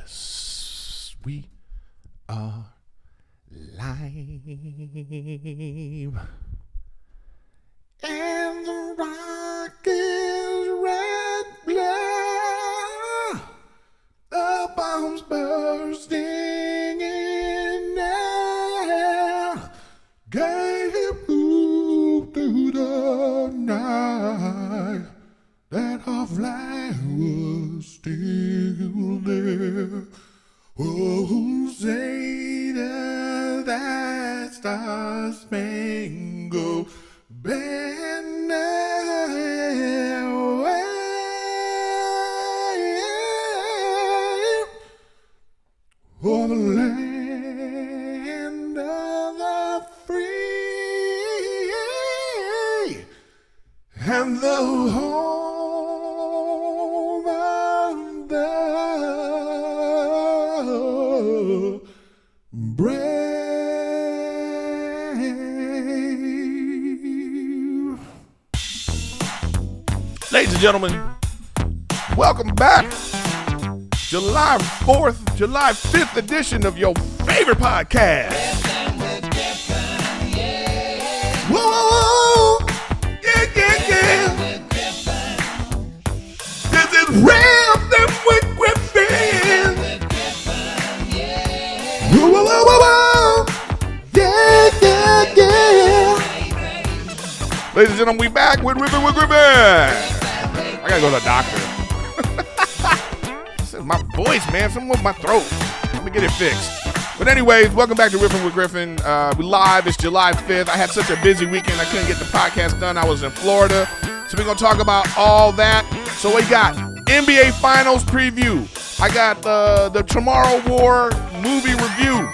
Yes, we are live. And the rock is red glare. The bombs bursting in air. Gave move through the night. That our flag was still there. Oh, say that star-spangled banner wave for the land of the free and the home of the brave. Ladies and gentlemen, welcome back. July 4th, July 5th edition of your favorite podcast. Whoa, whoa, whoa. Yeah, yeah, yeah. This is Riffin with Griffin. Whoa, whoa, whoa, whoa, whoa. Yeah, yeah, yeah. Ladies and gentlemen, we back with Riffin with Griffin. I gotta go to the doctor. This is my voice, man. Something with my throat. Let me get it fixed. But anyways, welcome back to Riffin with Griffin. We live. It's July 5th. I had such a busy weekend. I couldn't get the podcast done. I was in Florida. So we're going to talk about all that. So we got NBA Finals preview. I got the Tomorrow War movie review.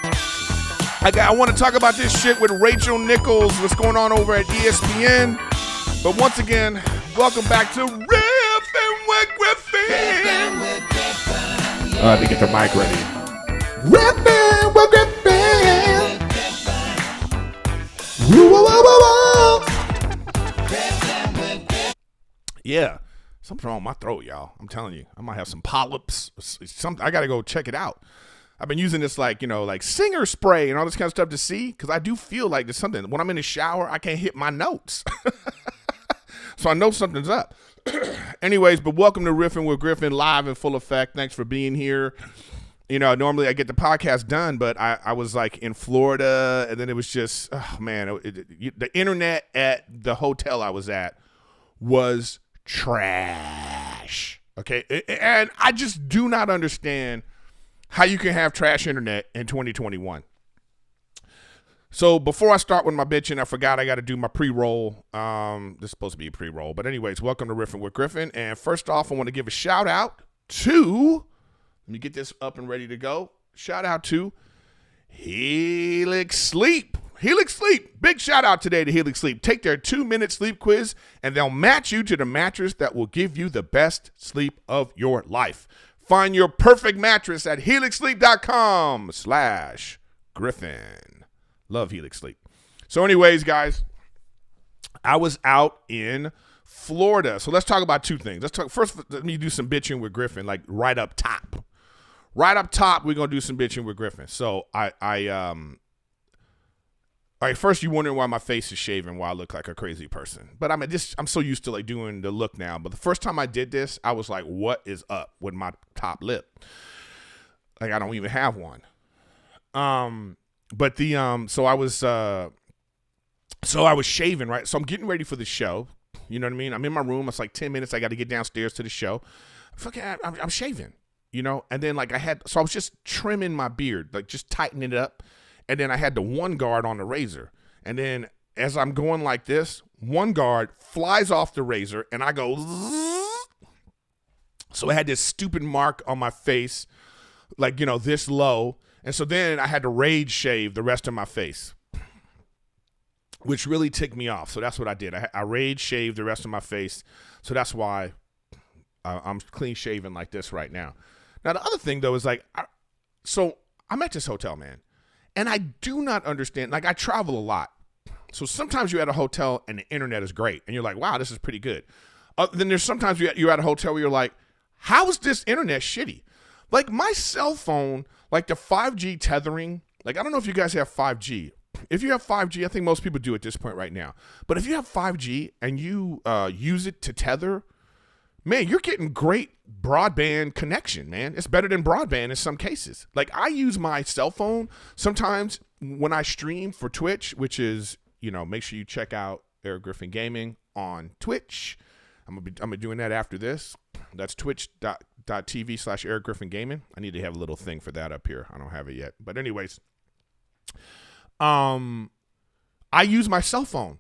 I want to talk about this shit with Rachel Nichols, what's going on over at ESPN. But once again, welcome back to Riffin with Griffin. I had to get the mic ready. Riffin with Griffin. Whoa, whoa, whoa, whoa. Yeah, something's wrong with my throat, y'all. I'm telling you, I might have some polyps. I gotta go check it out. I've been using this like singer spray and all this kind of stuff to see, because I do feel like there's something. When I'm in the shower, I can't hit my notes. So I know something's up. Anyways, but welcome to Riffin with Griffin, live in full effect. Thanks for being here. You know, normally I get the podcast done, but I was like in Florida, and then it was just, oh man, the internet at the hotel I was at was trash. Okay, and I just do not understand how you can have trash internet in 2021. So before I start with my bitching, I forgot I got to do my pre-roll. This is supposed to be a pre-roll. But anyways, welcome to Riffin with Griffin. And first off, I want to give a shout out to, let me get this up and ready to go. Shout out to HELIX Sleep. HELIX Sleep. Big shout out today to HELIX Sleep. Take their 2-minute sleep quiz, and they'll match you to the mattress that will give you the best sleep of your life. Find your perfect mattress at helixsleep.com/Griffin. Love HELIX Sleep. So anyways, guys, I was out in Florida. So let's talk about two things. First, let me do some bitching with Griffin, like right up top. Right up top, we're going to do some bitching with Griffin. So all right, first you're wondering why my face is shaven, why I look like a crazy person. But I'm so used to like doing the look now. But the first time I did this, I was like, what is up with my top lip? Like I don't even have one. But so I was shaving, right? So I'm getting ready for the show. You know what I mean? I'm in my room. It's like 10 minutes. I got to get downstairs to the show. I'm shaving, you know? And then like I was just trimming my beard, like just tightening it up. And then I had the one guard on the razor. And then as I'm going like this, one guard flies off the razor and I go, zzz. So I had this stupid mark on my face, like, you know, this low. And so then I had to rage shave the rest of my face, which really ticked me off. So that's what I did. I rage shaved the rest of my face. So that's why I'm clean shaven like this right now. Now, the other thing, though, is like, so I'm at this hotel, man, and I do not understand. Like, I travel a lot. So sometimes you're at a hotel and the internet is great, and you're like, wow, this is pretty good. Then there's sometimes you're at a hotel where you're like, how is this internet shitty? Like my cell phone, like the 5G tethering, like I don't know if you guys have 5G. If you have 5G, I think most people do at this point right now. But if you have 5G and you use it to tether, man, you're getting great broadband connection, man. It's better than broadband in some cases. Like I use my cell phone sometimes when I stream for Twitch, which is, make sure you check out Erik Griffin Gaming on Twitch. I'm gonna be doing that after this. That's twitch.tv/Erik Griffin Gaming. I need to have a little thing for that up here. I don't have it yet. But anyways, I use my cell phone.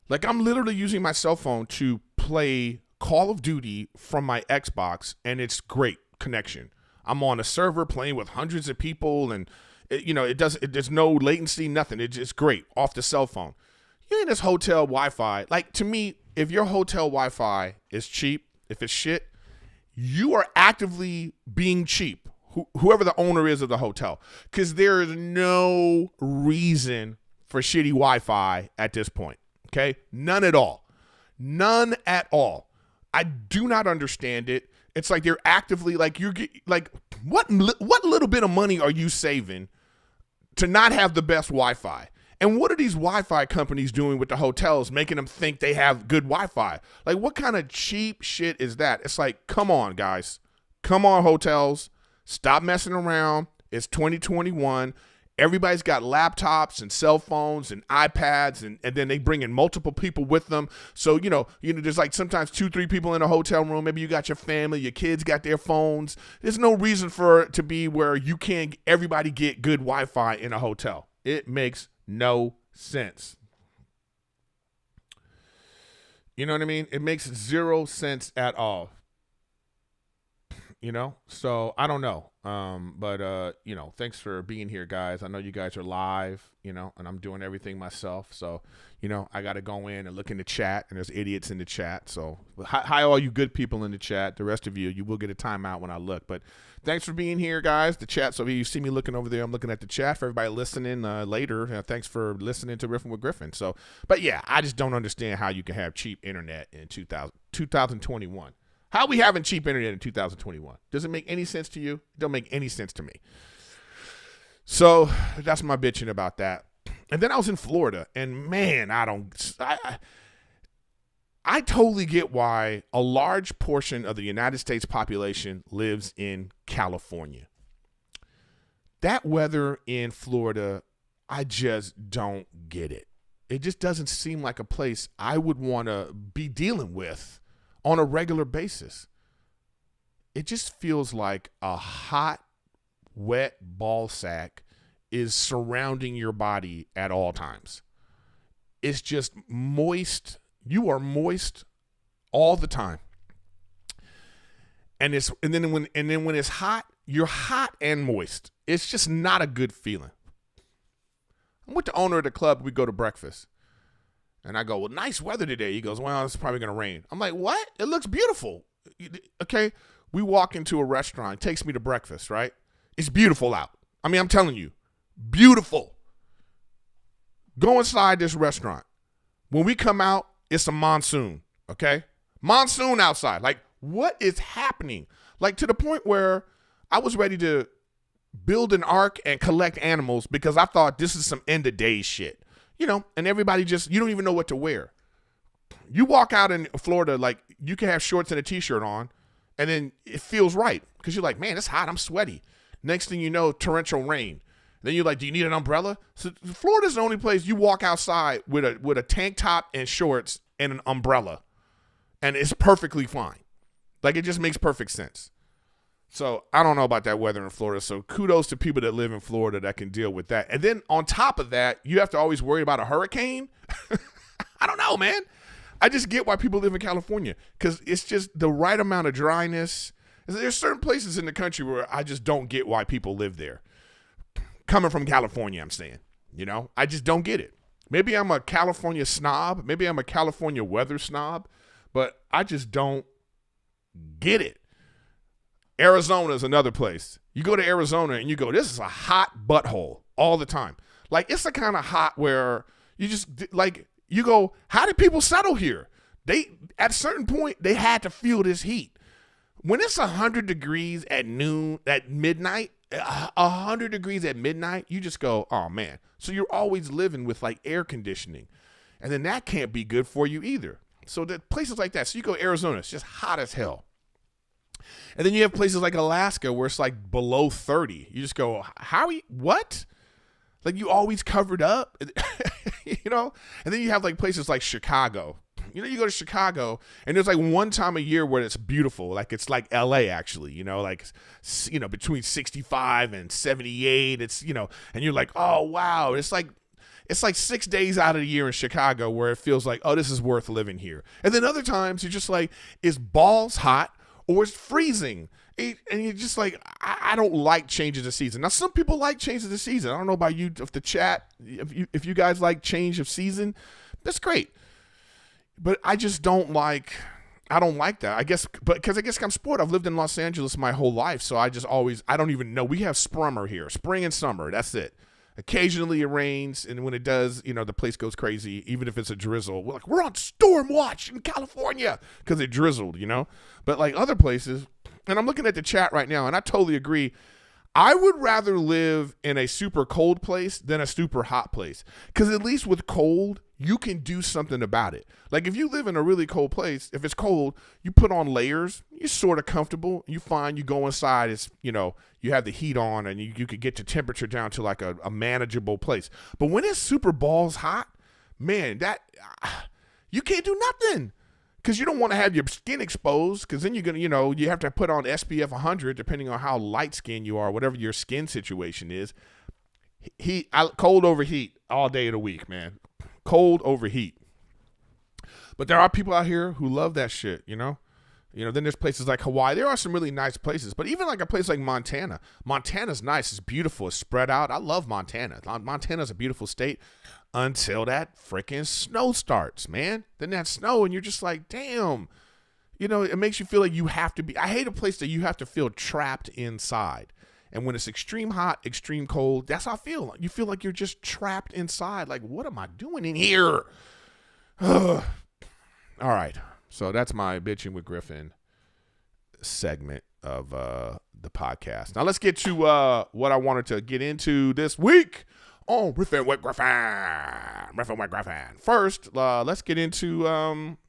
Like I'm literally using my cell phone to play Call of Duty from my Xbox, and it's great connection. I'm on a server playing with hundreds of people, and there's no latency, nothing. It's great off the cell phone. You're in this hotel Wi-Fi. Like to me, if your hotel Wi-Fi is cheap, if it's shit, you are actively being cheap. Whoever the owner is of the hotel, because there is no reason for shitty Wi-Fi at this point. Okay, none at all. I do not understand it. It's like they're actively like what little bit of money are you saving to not have the best Wi-Fi? And what are these Wi-Fi companies doing with the hotels, making them think they have good Wi-Fi? Like, what kind of cheap shit is that? It's like, come on, guys. Come on, hotels. Stop messing around. It's 2021. Everybody's got laptops and cell phones and iPads, and then they bring in multiple people with them. So, there's like sometimes 2-3 people in a hotel room. Maybe you got your family, your kids got their phones. There's no reason for it to be where you can't everybody get good Wi-Fi in a hotel. It makes no sense. You know what I mean? It makes zero sense at all. So I don't know. But thanks for being here, guys. I know you guys are live, and I'm doing everything myself. So, I got to go in and look in the chat, and there's idiots in the chat. So hi, all you good people in the chat. The rest of you will get a timeout when I look. But thanks for being here, guys. The chat. So if you see me looking over there, I'm looking at the chat. For everybody listening later, thanks for listening to Riffin with Griffin. So, but yeah, I just don't understand how you can have cheap internet in 2021. How are we having cheap internet in 2021? Does it make any sense to you? It don't make any sense to me. So that's my bitching about that. And then I was in Florida, and man, I totally get why a large portion of the United States population lives in California. That weather in Florida, I just don't get it. It just doesn't seem like a place I would want to be dealing with on a regular basis. It just feels like a hot, wet ball sack is surrounding your body at all times. It's just moist. You are moist all the time. And then when it's hot, you're hot and moist. It's just not a good feeling. I'm with the owner of the club. We go to breakfast. And I go, well, nice weather today. He goes, well, it's probably going to rain. I'm like, what? It looks beautiful. Okay. We walk into a restaurant. It takes me to breakfast, right? It's beautiful out. I mean, I'm telling you, beautiful. Go inside this restaurant. When we come out, it's a monsoon, okay? Monsoon outside. Like, what is happening? Like, to the point where I was ready to build an ark and collect animals because I thought this is some end of days shit. And everybody you don't even know what to wear. You walk out in Florida, like you can have shorts and a t-shirt on, and then it feels right because you're like, man, it's hot. I'm sweaty. Next thing you know, torrential rain. Then you're like, do you need an umbrella? So Florida's the only place you walk outside with a tank top and shorts and an umbrella, and it's perfectly fine. Like it just makes perfect sense. So I don't know about that weather in Florida. So kudos to people that live in Florida that can deal with that. And then on top of that, you have to always worry about a hurricane. I don't know, man. I just get why people live in California because it's just the right amount of dryness. There's certain places in the country where I just don't get why people live there. Coming from California, I'm saying, I just don't get it. Maybe I'm a California snob. Maybe I'm a California weather snob, but I just don't get it. Arizona is another place. You go to Arizona and you go, this is a hot butthole all the time. Like, it's the kind of hot where you just, like, you go, how did people settle here? At a certain point, they had to feel this heat. When it's 100 degrees at noon, at midnight, 100 degrees at midnight, you just go, oh, man. So you're always living with, like, air conditioning. And then that can't be good for you either. So the places like that. So you go to Arizona, it's just hot as hell. And then you have places like Alaska where it's like below 30. You just go, what? Like you always covered up, you know? And then you have like places like Chicago. You know, you go to Chicago and there's like one time a year where it's beautiful. Like it's like LA actually, you know, like, you know, between 65 and 78. It's, you know, and you're like, oh, wow. It's like 6 days out of the year in Chicago where it feels like, oh, this is worth living here. And then other times you're just like, it's balls hot or it's freezing. And you're just like, I don't like changes of season. Now, some people like changes of season. I don't know about you, if the chat, if you guys like change of season, that's great. But I just don't like, I don't like that. I guess, because I'm sport. I've lived in Los Angeles my whole life. So I don't even know. We have sprummer here, spring and summer. That's it. Occasionally it rains, and when it does, you know, the place goes crazy, even if it's a drizzle. We're on storm watch in California because it drizzled, you know? But like other places, and I'm looking at the chat right now, and I totally agree. I would rather live in a super cold place than a super hot place. Because at least with cold, you can do something about it. Like if you live in a really cold place, if it's cold, you put on layers, you're sort of comfortable. You find you go inside, it's, you know, you have the heat on and you could get the temperature down to like a manageable place. But when it's super balls hot, man, that you can't do nothing. Because you don't want to have your skin exposed, because then you're going to, you know, you have to put on SPF 100 depending on how light skin you are, whatever your skin situation is. Cold over heat all day of the week, man. Cold over heat. But there are people out here who love that shit, you know? You know, then there's places like Hawaii. There are some really nice places, but even like a place like Montana. Montana's nice. It's beautiful. It's spread out. I love Montana. Montana's a beautiful state until that freaking snow starts, man. Then that snow, and you're just like, damn. You know, it makes you feel like you have to be. I hate a place that you have to feel trapped inside. And when it's extreme hot, extreme cold, that's how I feel. You feel like you're just trapped inside. Like, what am I doing in here? All right. So that's my Bitching with Griffin segment of the podcast. Now let's get to what I wanted to get into this week on Riffin with Griffin. Riffin with Griffin. First, let's get into,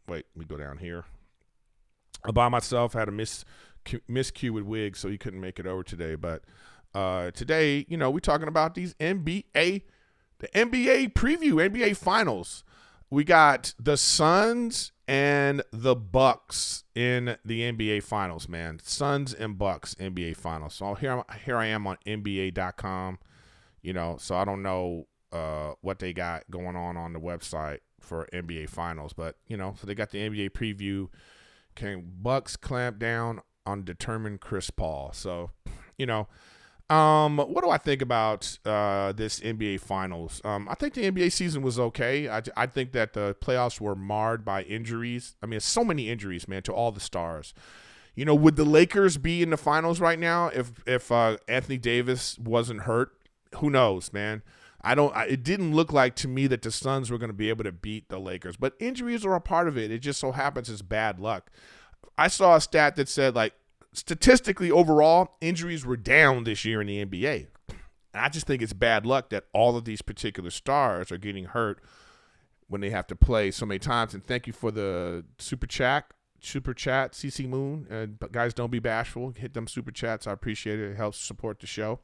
wait, let me go down here. I by myself had a miscue with Wig, so he couldn't make it over today. But today, you know, we're talking about these the NBA preview, NBA finals. We got the Suns and the Bucks in the NBA finals, man. Suns and Bucks NBA finals. So here I am on NBA.com, you know, so I don't know what they got going on the website for NBA finals. But, you know, so they got the NBA preview. Can Bucks clamp down on determined Chris Paul? So, you know, what do I think about this NBA Finals? I think the NBA season was okay. I think that the playoffs were marred by injuries. I mean, so many injuries, man, to all the stars. You know, would the Lakers be in the finals right now if Anthony Davis wasn't hurt? Who knows, man? It didn't look like to me that the Suns were going to be able to beat the Lakers. But injuries are a part of it. It just so happens it's bad luck. I saw a stat that said, like, statistically, overall, injuries were down this year in the NBA. I just think it's bad luck that all of these particular stars are getting hurt when they have to play so many times. And thank you for the super chat, CC Moon. But guys, don't be bashful. Hit them super chats. I appreciate it. It helps support the show.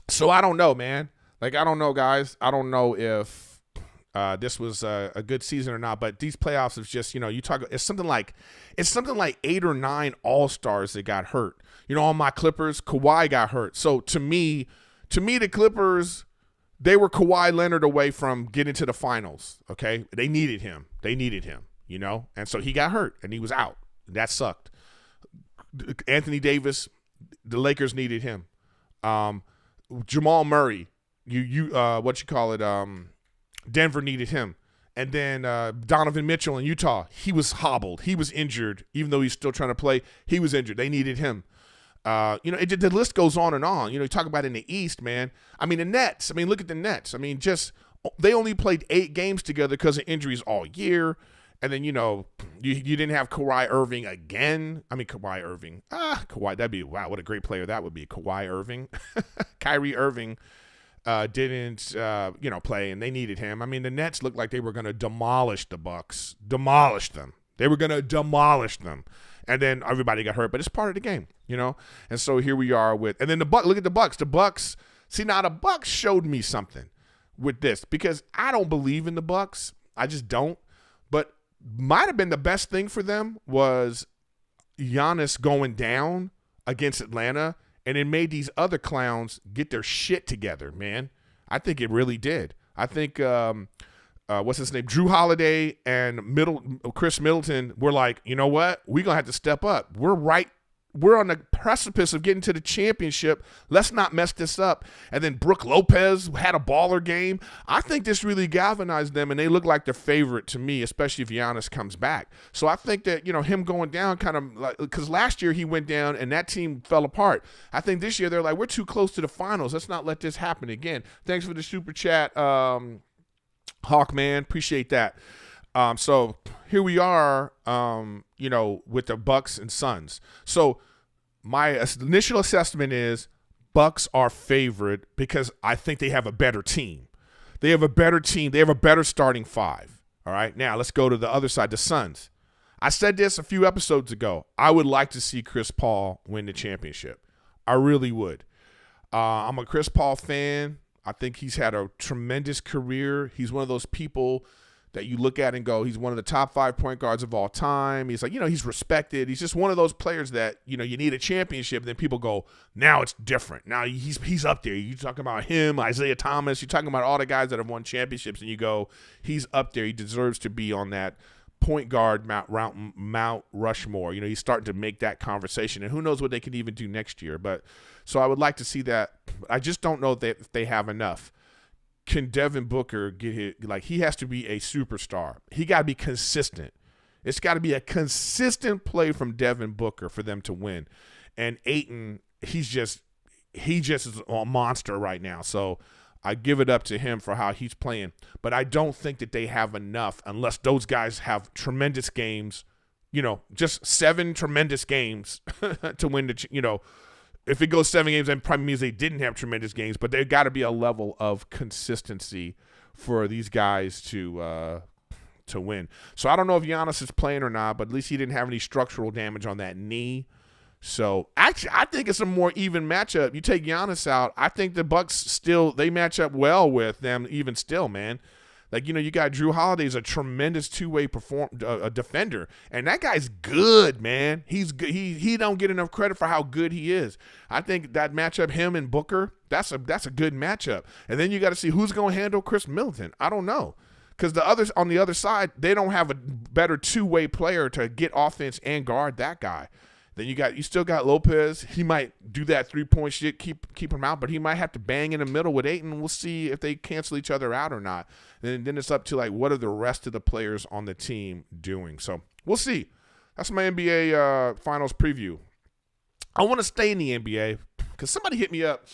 So I don't know, man. Like, I don't know, guys. I don't know if this was a good season or not, but these playoffs is just, you know, it's something like 8 or 9 all-stars that got hurt. You know, on my Clippers, Kawhi got hurt. So to me, the Clippers, they were Kawhi Leonard away from getting to the finals. Okay. They needed him, you know? And so he got hurt and he was out. That sucked. Anthony Davis, the Lakers needed him. Jamal Murray, Denver needed him. And then Donovan Mitchell in Utah, he was hobbled. He was injured. Even though he's still trying to play, he was injured. They needed him. You know, the list goes on and on. You know, you talk about in the East, man. I mean, the Nets. I mean, look at the Nets. I mean, they only played 8 games together because of injuries all year. And then, you didn't have Kawhi Irving again. I mean, Kawhi Irving. Wow, what a great player that would be. Kawhi Irving. Kyrie Irving didn't, play, and they needed him. I mean, the Nets looked like they were going to demolish the Bucks. Demolish them. They were going to demolish them. And then everybody got hurt, but it's part of the game, And so here we are and then look at the Bucks. The Bucks, see, now the Bucks showed me something with this because I don't believe in the Bucks. I just don't. But might have been the best thing for them was Giannis going down against Atlanta, and it made these other clowns get their shit together, man. I think it really did. I think what's his name? Drew Holiday and Chris Middleton were like, you know what? We're going to have to step up. We're on the precipice of getting to the championship. Let's not mess this up. And then Brook Lopez had a baller game. I think this really galvanized them, and they look like the favorite to me, especially if Giannis comes back. So I think that, him going down kind of like – because last year he went down and that team fell apart. I think this year they're like, we're too close to the finals. Let's not let this happen again. Thanks for the super chat, Hawkman. Appreciate that. So here we are, with the Bucks and Suns. So my initial assessment is Bucks are favored because I think they have a better team. They have a better team. They have a better starting five. All right. Now let's go to the other side, the Suns. I said this a few episodes ago. I would like to see Chris Paul win the championship. I really would. I'm a Chris Paul fan. I think he's had a tremendous career. He's one of those people that you look at and go, he's one of the top 5 point guards of all time. He's like, he's respected. He's just one of those players that, you need a championship. And then people go, now it's different. Now he's up there. You talking about him, Isaiah Thomas. You're talking about all the guys that have won championships. And you go, he's up there. He deserves to be on that point guard Mount Rushmore. He's starting to make that conversation. And who knows what they can even do next year. But so I would like to see that. I just don't know if they have enough. Can Devin Booker get hit? Like, he has to be a superstar. He got to be consistent. It's got to be a consistent play from Devin Booker for them to win. And Ayton, he just is a monster right now. So I give it up to him for how he's playing. But I don't think that they have enough unless those guys have tremendous games, just 7 tremendous games to win the, if it goes 7 games, that probably means they didn't have tremendous games, but there's got to be a level of consistency for these guys to win. So I don't know if Giannis is playing or not, but at least he didn't have any structural damage on that knee. So actually, I think it's a more even matchup. You take Giannis out, I think the Bucks they match up well with them even still, man. Like, you got Drew Holiday is a tremendous two-way defender, and that guy's good, man. He's good. He don't get enough credit for how good he is. I think that matchup, him and Booker, that's a good matchup. And then you got to see who's going to handle Chris Middleton. I don't know, because the others on the other side, they don't have a better two-way player to get offense and guard that guy. Then you still got Lopez. He might do that 3-point shit, keep him out, but he might have to bang in the middle with Ayton. We'll see if they cancel each other out or not. And then it's up to, like, what are the rest of the players on the team doing? So we'll see. That's my NBA Finals preview. I want to stay in the NBA because somebody hit me up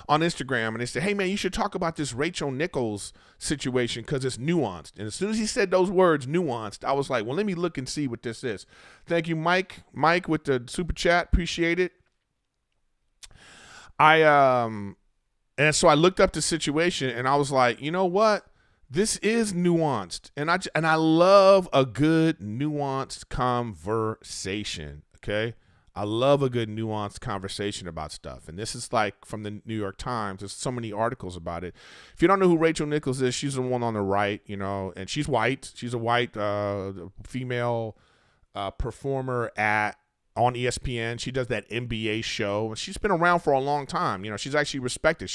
on Instagram and they said, hey, man, you should talk about this Rachel Nichols situation because it's nuanced. And as soon as he said those words, nuanced, I was like, well, let me look and see what this is. Thank you, Mike. Mike with the super chat. Appreciate it. And so I looked up the situation and I was like, you know what? This is nuanced. And I love a good nuanced conversation. Okay. I love a good nuanced conversation about stuff. And this is like from the New York Times. There's so many articles about it. If you don't know who Rachel Nichols is, she's the one on the right, and she's white. She's a white female performer on ESPN. She does that NBA show. She's been around for a long time. She's actually respected.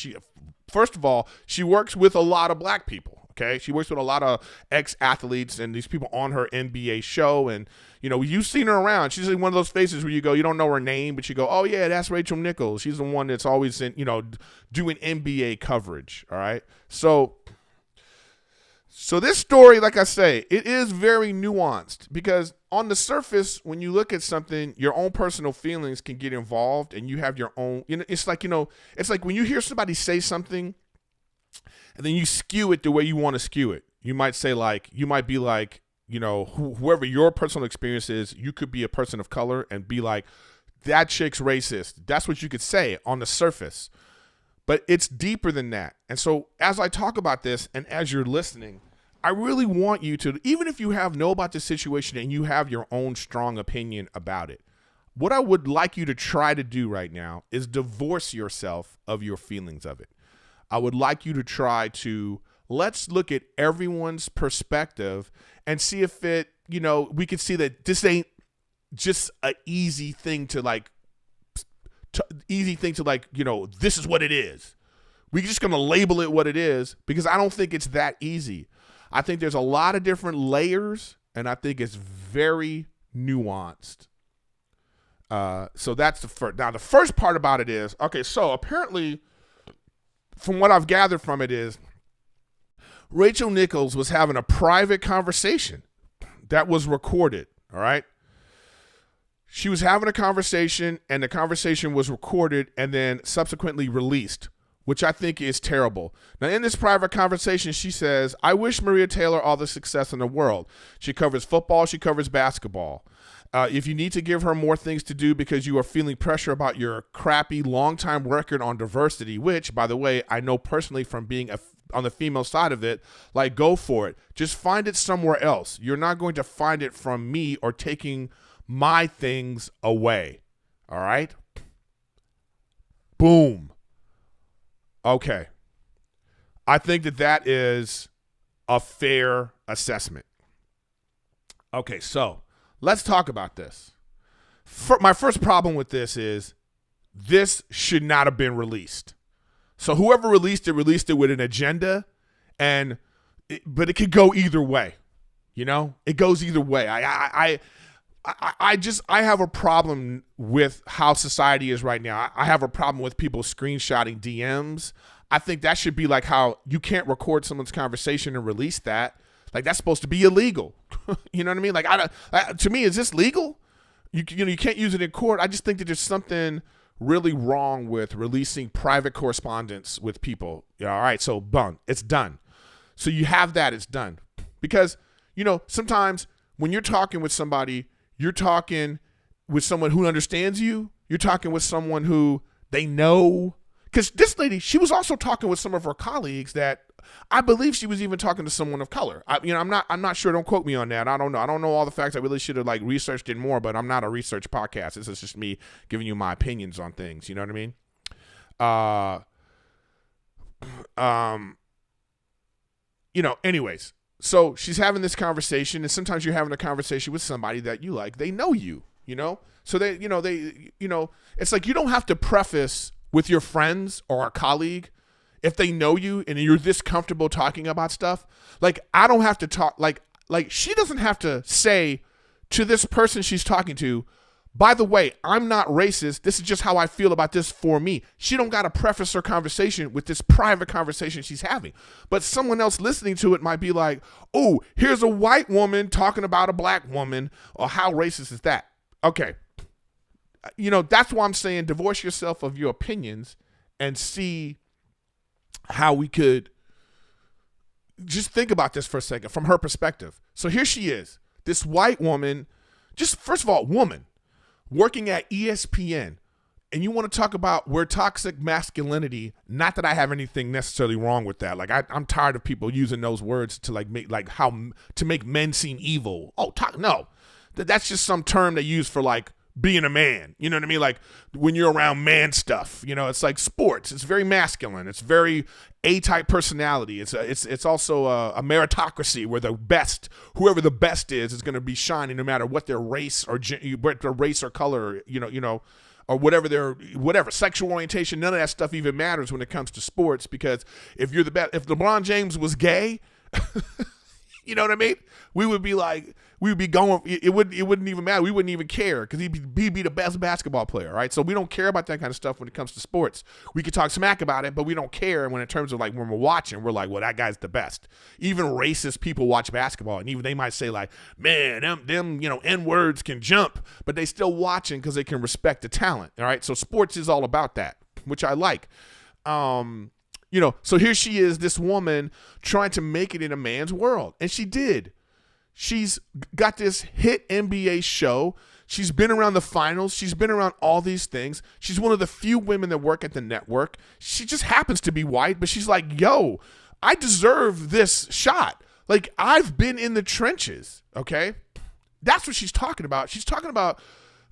First of all, she works with a lot of black people. Okay, she works with a lot of ex-athletes and these people on her NBA show, and you've seen her around. She's like one of those faces where you go, you don't know her name, but you go, oh yeah, that's Rachel Nichols. She's the one that's always doing NBA coverage. All right, so this story, like I say, it is very nuanced because on the surface, when you look at something, your own personal feelings can get involved, and you have your own. It's like when you hear somebody say something. And then you skew it the way you want to skew it. You might say you might be like, whoever your personal experience is, you could be a person of color and be like, that chick's racist. That's what you could say on the surface. But it's deeper than that. And so as I talk about this and as you're listening, I really want you to, even if you know about the situation and you have your own strong opinion about it, what I would like you to try to do right now is divorce yourself of your feelings of it. I would like you to try to, let's look at everyone's perspective and see if we could see that this ain't just an easy thing to this is what it is. We're just going to label it what it is, because I don't think it's that easy. I think there's a lot of different layers, and I think it's very nuanced. So that's the first. Now, the first part about it is, okay, so apparently, from what I've gathered from it is, Rachel Nichols was having a private conversation that was recorded, all right? She was having a conversation, and the conversation was recorded and then subsequently released, which I think is terrible. Now, in this private conversation, she says, I wish Maria Taylor all the success in the world. She covers football. She covers basketball. If you need to give her more things to do because you are feeling pressure about your crappy long-time record on diversity, which, by the way, I know personally from being on the female side of it, like, go for it. Just find it somewhere else. You're not going to find it from me or taking my things away. All right? Boom. Okay. I think that is a fair assessment. Okay, so let's talk about this. My first problem with this is this should not have been released. So whoever released it with an agenda, but it could go either way. It goes either way. I have a problem with how society is right now. I have a problem with people screenshotting DMs. I think that should be like how you can't record someone's conversation and release that. Like, that's supposed to be illegal. You know what I mean? Like, to me, is this legal? You can't use it in court. I just think that there's something really wrong with releasing private correspondence with people. All right, so boom, it's done. So you have that, it's done. Because, sometimes when you're talking with somebody, you're talking with someone who understands you. You're talking with someone who they know. Because this lady, she was also talking with some of her colleagues that I believe she was even talking to someone of color. I'm not sure. Don't quote me on that. I don't know. I don't know all the facts. I really should have researched it more, but I'm not a research podcast. This is just me giving you my opinions on things. You know what I mean? Anyways. So she's having this conversation, and sometimes you're having a conversation with somebody that you like. They know you, So it's like you don't have to preface with your friends or a colleague if they know you and you're this comfortable talking about stuff. Like, I don't have to talk. Like she doesn't have to say to this person she's talking to, by the way, I'm not racist. This is just how I feel about this for me. She don't got to preface her conversation with this private conversation she's having. But someone else listening to it might be like, oh, here's a white woman talking about a black woman, or how racist is that? Okay. That's why I'm saying divorce yourself of your opinions and see how we could just think about this for a second from her perspective. So here she is, this white woman, just first of all, woman, working at ESPN, and you want to talk about where toxic masculinity, not that I have anything necessarily wrong with that. Like, I'm tired of people using those words to make men seem evil. Oh, no, that's just some term they use for being a man. You know what I mean? Like, when you're around man stuff, it's like sports. It's very masculine. It's very A-type personality. It's also a meritocracy where the best, whoever the best is going to be shining no matter what their race or color, or whatever sexual orientation. None of that stuff even matters when it comes to sports, because if you're the best, if LeBron James was gay, you know what I mean? We would be going. It wouldn't even matter. We wouldn't even care, because he'd be the best basketball player, right? So we don't care about that kind of stuff when it comes to sports. We could talk smack about it, but we don't care when in terms of when we're watching, we're like, well, that guy's the best. Even racist people watch basketball, and even they might say man, them N-words can jump, but they still watching because they can respect the talent. All right. So sports is all about that, which I like. So here she is, this woman trying to make it in a man's world, and she did. She's got this hit NBA show. She's been around the finals. She's been around all these things. She's one of the few women that work at the network. She just happens to be white, but she's like, yo, I deserve this shot. Like, I've been in the trenches, okay? That's what she's talking about. She's talking about,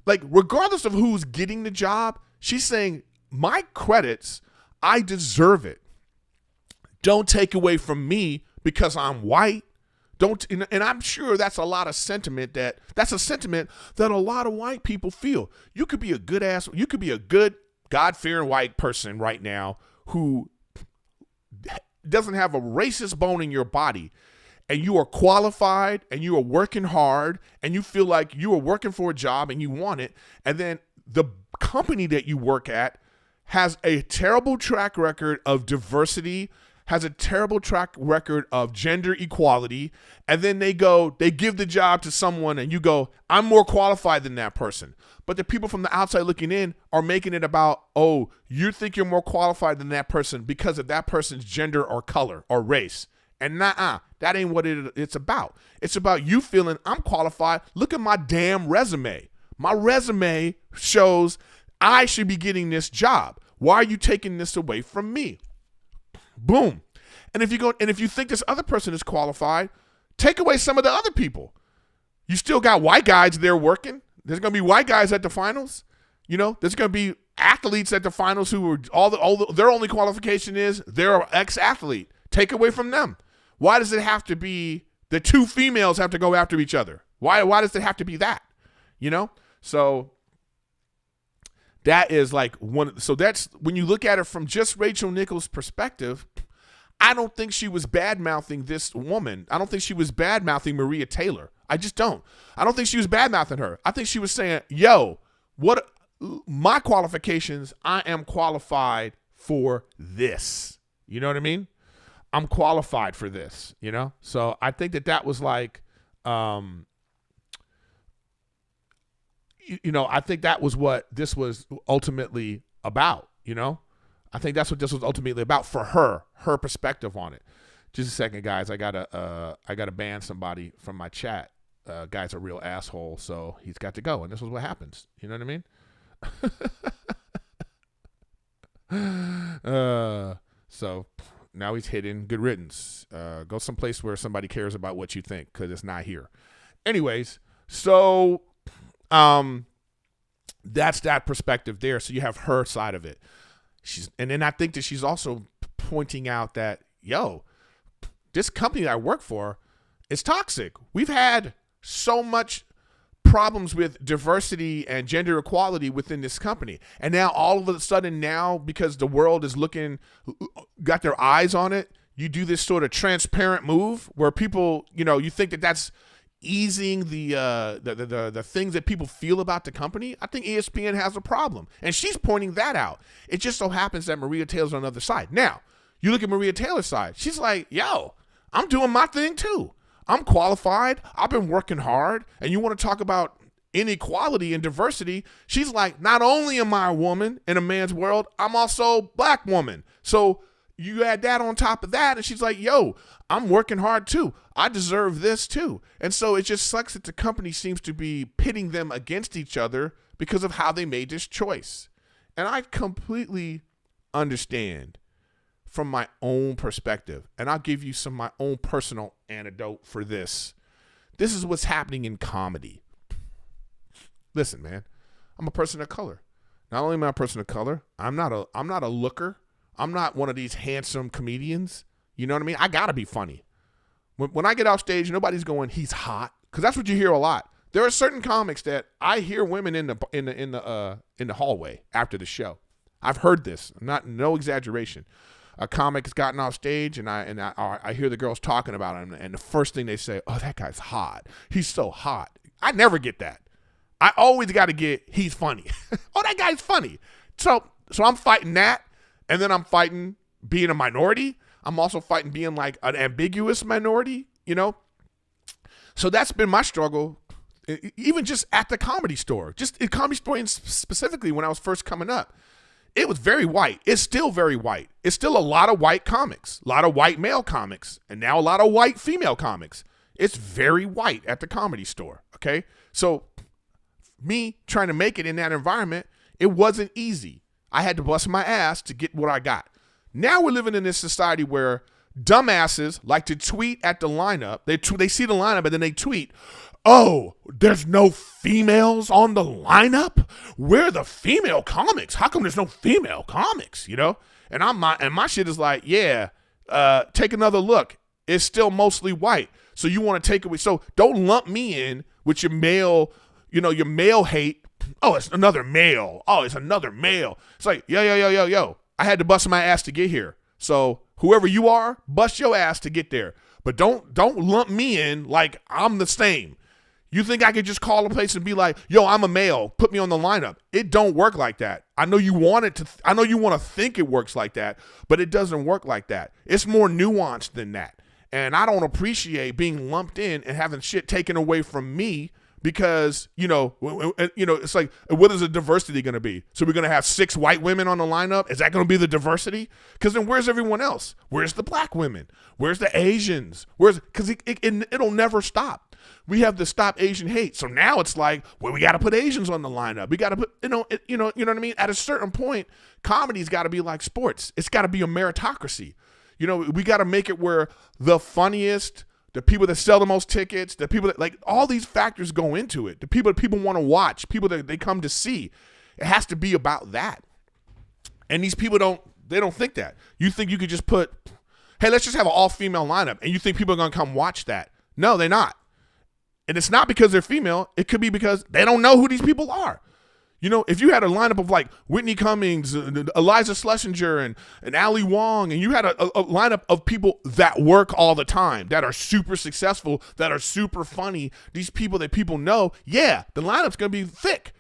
like, regardless of who's getting the job, she's saying, my credits, I deserve it. Don't take away from me because I'm white. And I'm sure that's a lot of sentiment that's a sentiment that a lot of white people feel. You could be a good God-fearing white person right now who doesn't have a racist bone in your body, and you are qualified and you are working hard and you feel like you are working for a job and you want it, and then the company that you work at has a terrible track record of diversity, has a terrible track record of gender equality, and then they give the job to someone and you go, I'm more qualified than that person. But the people from the outside looking in are making it about, oh, you think you're more qualified than that person because of that person's gender or color or race. And that ain't what it's about. It's about you feeling I'm qualified. Look at my damn resume. My resume shows I should be getting this job. Why are you taking this away from me? Boom. And if you think this other person is qualified, take away some of the other people. You still got white guys there working. There's going to be white guys at the finals. You know, there's going to be athletes at the finals who are their only qualification is they're an ex-athlete. Take away from them. Why does it have to be the two females have to go after each other? Why does it have to be that? You know? So that is like so that's when you look at it from just Rachel Nichols' perspective. I don't think she was bad-mouthing this woman. I don't think she was bad-mouthing Maria Taylor. I just don't. I don't think she was bad-mouthing her. I think she was saying, yo, what my qualifications, I am qualified for this. You know what I mean? I'm qualified for this, you know? So I think that was like, I think that was what this was ultimately about, you know? I think that's what this was ultimately about for her perspective on it. Just a second, guys. I gotta ban somebody from my chat. Guy's a real asshole, so he's got to go. And this is what happens. You know what I mean? So now he's hidden. Good riddance. Go someplace where somebody cares about what you think, because it's not here. Anyways, so that's that perspective there. So you have her side of it. And then I think that she's also pointing out that, yo, this company that I work for is toxic. We've had so much problems with diversity and gender equality within this company. And now all of a sudden because the world is got their eyes on it, you do this sort of transparent move where people, you think that that's easing the things that people feel about the company. I think ESPN has a problem, and she's pointing that out. It just so happens that Maria Taylor's on the other side. Now, you look at Maria Taylor's side. She's like, yo, I'm doing my thing too. I'm qualified. I've been working hard. And you want to talk about inequality and diversity. She's like, not only am I a woman in a man's world, I'm also a black woman. So you add that on top of that, and she's like, yo, I'm working hard too. I deserve this too. And so it just sucks that the company seems to be pitting them against each other because of how they made this choice. And I completely understand from my own perspective, and I'll give you my own personal anecdote for this. This is what's happening in comedy. Listen, man, I'm a person of color. Not only am I a person of color, I'm not a looker. I'm not one of these handsome comedians. You know what I mean? I gotta be funny. When I get off stage, nobody's going, he's hot, because that's what you hear a lot. There are certain comics that I hear women in the hallway after the show. I've heard this, no exaggeration. A comic has gotten off stage, and I hear the girls talking about him, and the first thing they say, oh, that guy's hot. He's so hot. I never get that. I always got to get, he's funny. Oh, that guy's funny. So I'm fighting that, and then I'm fighting being a minority. I'm also fighting being like an ambiguous minority, So that's been my struggle, even just at the Comedy Store. Just in Comedy Store, and specifically when I was first coming up. It was very white. It's still very white. It's still a lot of white comics, a lot of white male comics, and now a lot of white female comics. It's very white at the Comedy Store, okay? So me trying to make it in that environment, it wasn't easy. I had to bust my ass to get what I got. Now we're living in this society where dumbasses like to tweet at the lineup. They see the lineup and then they tweet, oh, there's no females on the lineup? Where are the female comics? How come there's no female comics, you know? And my shit is like, yeah, take another look. It's still mostly white. So you want to take away. So don't lump me in with your male, your male hate. Oh, it's another male. Oh, it's another male. It's like, yo. I had to bust my ass to get here. So whoever you are, bust your ass to get there. But don't lump me in like I'm the same. You think I could just call a place and be like, yo, I'm a male, put me on the lineup? It don't work like that. I know you want it to. I know you want to think it works like that, but it doesn't work like that. It's more nuanced than that. And I don't appreciate being lumped in and having shit taken away from me because, it's like, what is the diversity going to be? So we're going to have 6 white women on the lineup? Is that going to be the diversity? Because then where's everyone else? Where's the black women? Where's the Asians? Because it'll never stop. We have the Stop Asian Hate. So now it's like, well, we got to put Asians on the lineup. We got to put, you know what I mean? At a certain point, comedy's got to be like sports. It's got to be a meritocracy. We got to make it where the funniest, the people that sell the most tickets, the people that, like, all these factors go into it. The people that people want to watch, people that they come to see. It has to be about that. And these people don't think that. You think you could just put, hey, let's just have an all-female lineup, and you think people are going to come watch that. No, they're not. And it's not because they're female. It could be because they don't know who these people are. If you had a lineup of like Whitney Cummings, Eliza Schlesinger, and Ali Wong, and you had a lineup of people that work all the time, that are super successful, that are super funny, these people that people know, yeah, the lineup's going to be thick.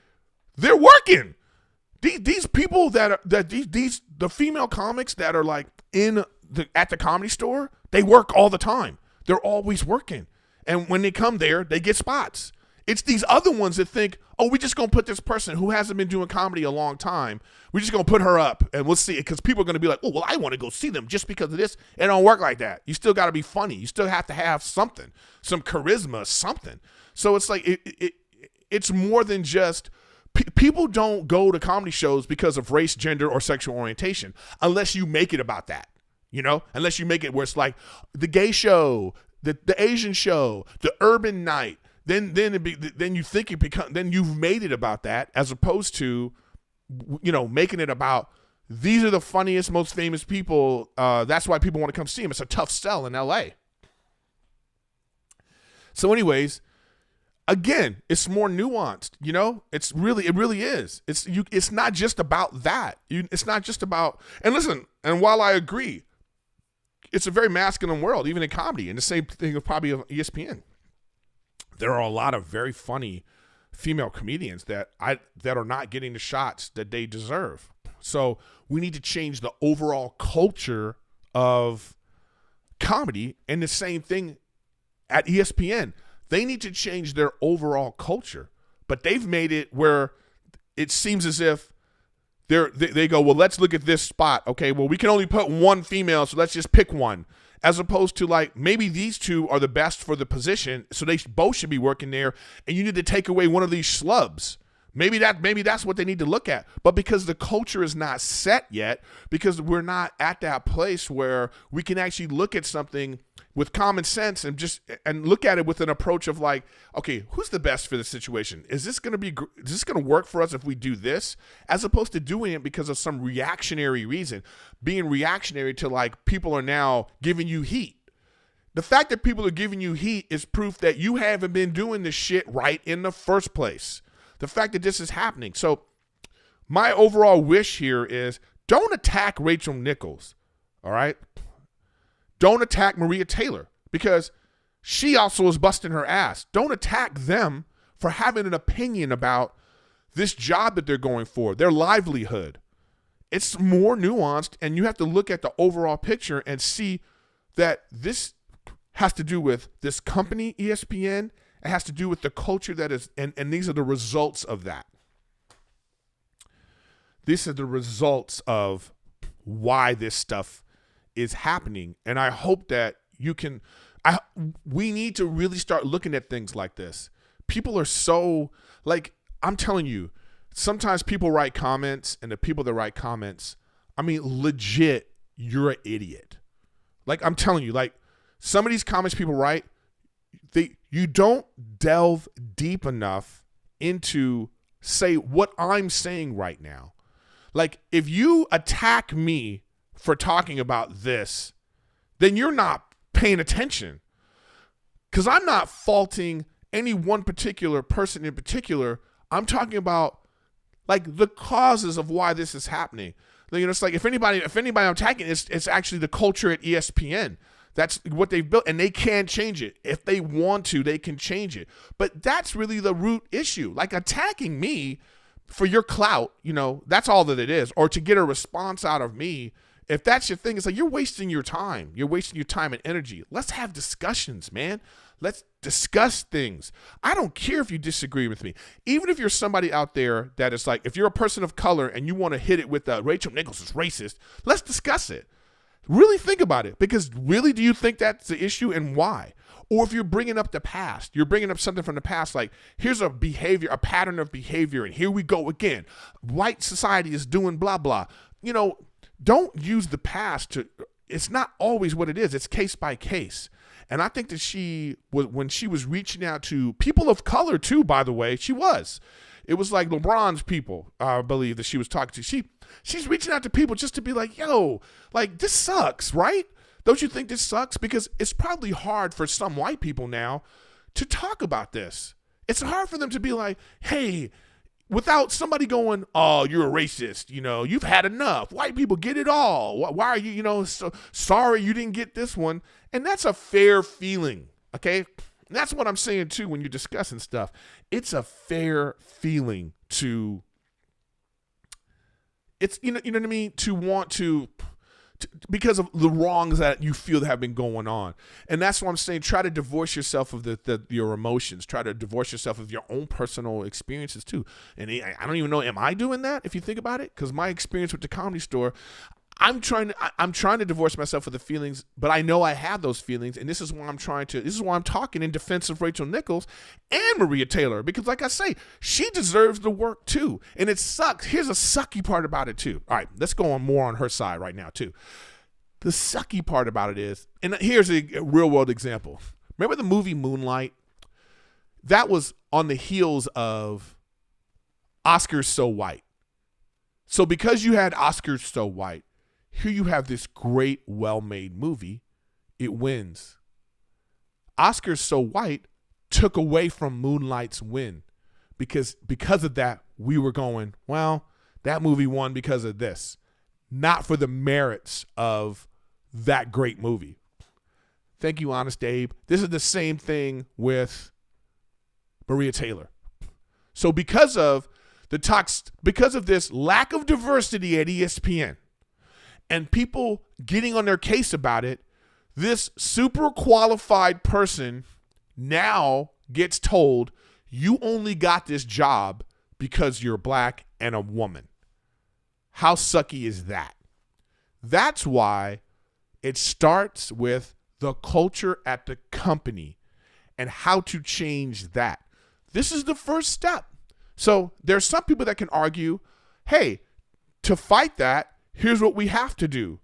They're working. These people the female comics that are like at the Comedy Store, they work all the time. They're always working. And when they come there, they get spots. It's these other ones that think, oh, we're just going to put this person who hasn't been doing comedy a long time. We're just going to put her up and we'll see it because people are going to be like, oh, well, I want to go see them just because of this. It don't work like that. You still got to be funny. You still have to have something, some charisma, something. So it's like it's more than just people don't go to comedy shows because of race, gender, or sexual orientation unless you make it about that, unless you make it where it's like the gay show, the Asian show, the urban night. Then you think then you've made it about that as opposed to, making it about these are the funniest, most famous people. That's why people want to come see them. It's a tough sell in LA. So anyways, again, it's more nuanced, it really is. It's not just about that. It's not just about, and listen, and while I agree, it's a very masculine world, even in comedy, and the same thing with probably ESPN. There are a lot of very funny female comedians that are not getting the shots that they deserve. So we need to change the overall culture of comedy, and the same thing at ESPN. They need to change their overall culture, but they've made it where it seems as if they go, well, let's look at this spot. Okay, well, we can only put one female, so let's just pick one. As opposed to like maybe these two are the best for the position, so they both should be working there, and you need to take away one of these schlubs. Maybe that's what they need to look at. But because the culture is not set yet, because we're not at that place where we can actually look at something with common sense and look at it with an approach of like, okay, who's the best for the situation? Is this going to work for us if we do this? As opposed to doing it because of some reactionary reason, being reactionary to like people are now giving you heat. The fact that people are giving you heat is proof that you haven't been doing this shit right in the first place. The fact that this is happening. So my overall wish here is don't attack Rachel Nichols, all right? Don't attack Maria Taylor because she also is busting her ass. Don't attack them for having an opinion about this job that they're going for, their livelihood. It's more nuanced, and you have to look at the overall picture and see that this has to do with this company, ESPN. It has to do with the culture that is, and these are the results of that. These are the results of why this stuff is happening. And I hope that you can, We need to really start looking at things like this. People are so, like, I'm telling you, sometimes people write comments, and the people that write comments, I mean, legit, you're an idiot. Like, I'm telling you, like, some of these comments people write, you don't delve deep enough into, say, what I'm saying right now. Like, if you attack me for talking about this, then you're not paying attention. Because I'm not faulting any one particular person in particular. I'm talking about, like, the causes of why this is happening. You know, it's like if anybody I'm attacking, it's actually the culture at ESPN. That's what they've built, and they can change it. If they want to, they can change it. But that's really the root issue. Like, attacking me for your clout, you know, that's all that it is. Or to get a response out of me, if that's your thing, it's like you're wasting your time. You're wasting your time and energy. Let's have discussions, man. Let's discuss things. I don't care if you disagree with me. Even if you're somebody out there that is like, if you're a person of color and you want to hit it with Rachel Nichols is racist, let's discuss it. Really think about it, because really, do you think that's the issue, and why? Or if you're bringing up the past, you're bringing up something from the past, like here's a behavior, a pattern of behavior, and here we go again. White society is doing blah, blah. You know, don't use the past it's not always what it is. It's case by case. And I think that when she was reaching out to people of color too, by the way, it was like LeBron's people, I believe, that she was talking to. She's reaching out to people just to be like, yo, like, this sucks, right? Don't you think this sucks? Because it's probably hard for some white people now to talk about this. It's hard for them to be like, hey, without somebody going, oh, you're a racist. You know, you've had enough. White people get it all. Why are you, so sorry you didn't get this one? And that's a fair feeling, okay? And that's what I'm saying, too, when you're discussing stuff. It's a fair feeling to, it's, you know what I mean? To want to because of the wrongs that you feel that have been going on. And that's what I'm saying. Try to divorce yourself of your emotions. Try to divorce yourself of your own personal experiences too. And I don't even know, am I doing that if you think about it? Because my experience with the Comedy Store, I'm trying to divorce myself of the feelings, but I know I have those feelings, and this is why I'm talking in defense of Rachel Nichols and Maria Taylor, because like I say, she deserves the work too. And it sucks. Here's a sucky part about it too. All right, let's go on more on her side right now too. The sucky part about it is, and here's a real world example. Remember the movie Moonlight? That was on the heels of Oscars So White. So because you had Oscars So White, here you have this great, well-made movie. It wins. Oscars So White took away from Moonlight's win because of that, we were going, well, that movie won because of this, not for the merits of that great movie. Thank you, Honest Abe. This is the same thing with Maria Taylor. So because of this lack of diversity at ESPN, and people getting on their case about it, this super qualified person now gets told, you only got this job because you're black and a woman. How sucky is that? That's why it starts with the culture at the company and how to change that. This is the first step. So there's some people that can argue, hey, to fight that, here's what we have to do.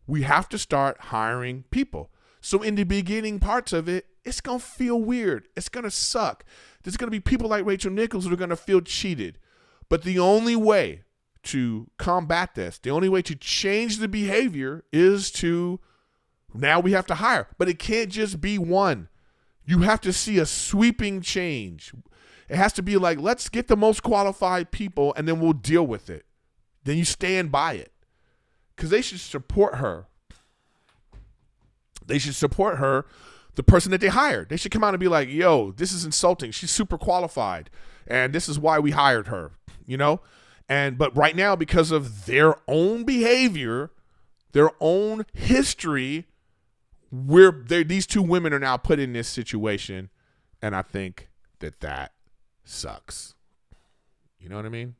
We have to start hiring people. So in the beginning parts of it, it's going to feel weird. It's going to suck. There's going to be people like Rachel Nichols who are going to feel cheated. But the only way to combat this, the only way to change the behavior is to, now we have to hire. But it can't just be one. You have to see a sweeping change. It has to be like, let's get the most qualified people and then we'll deal with it. Then you stand by it. Because they should support her. They should support her, the person that they hired. They should come out and be like, yo, this is insulting. She's super qualified. And this is why we hired her, you know? But right now, because of their own behavior, their own history, these two women are now put in this situation. And I think that sucks. You know what I mean?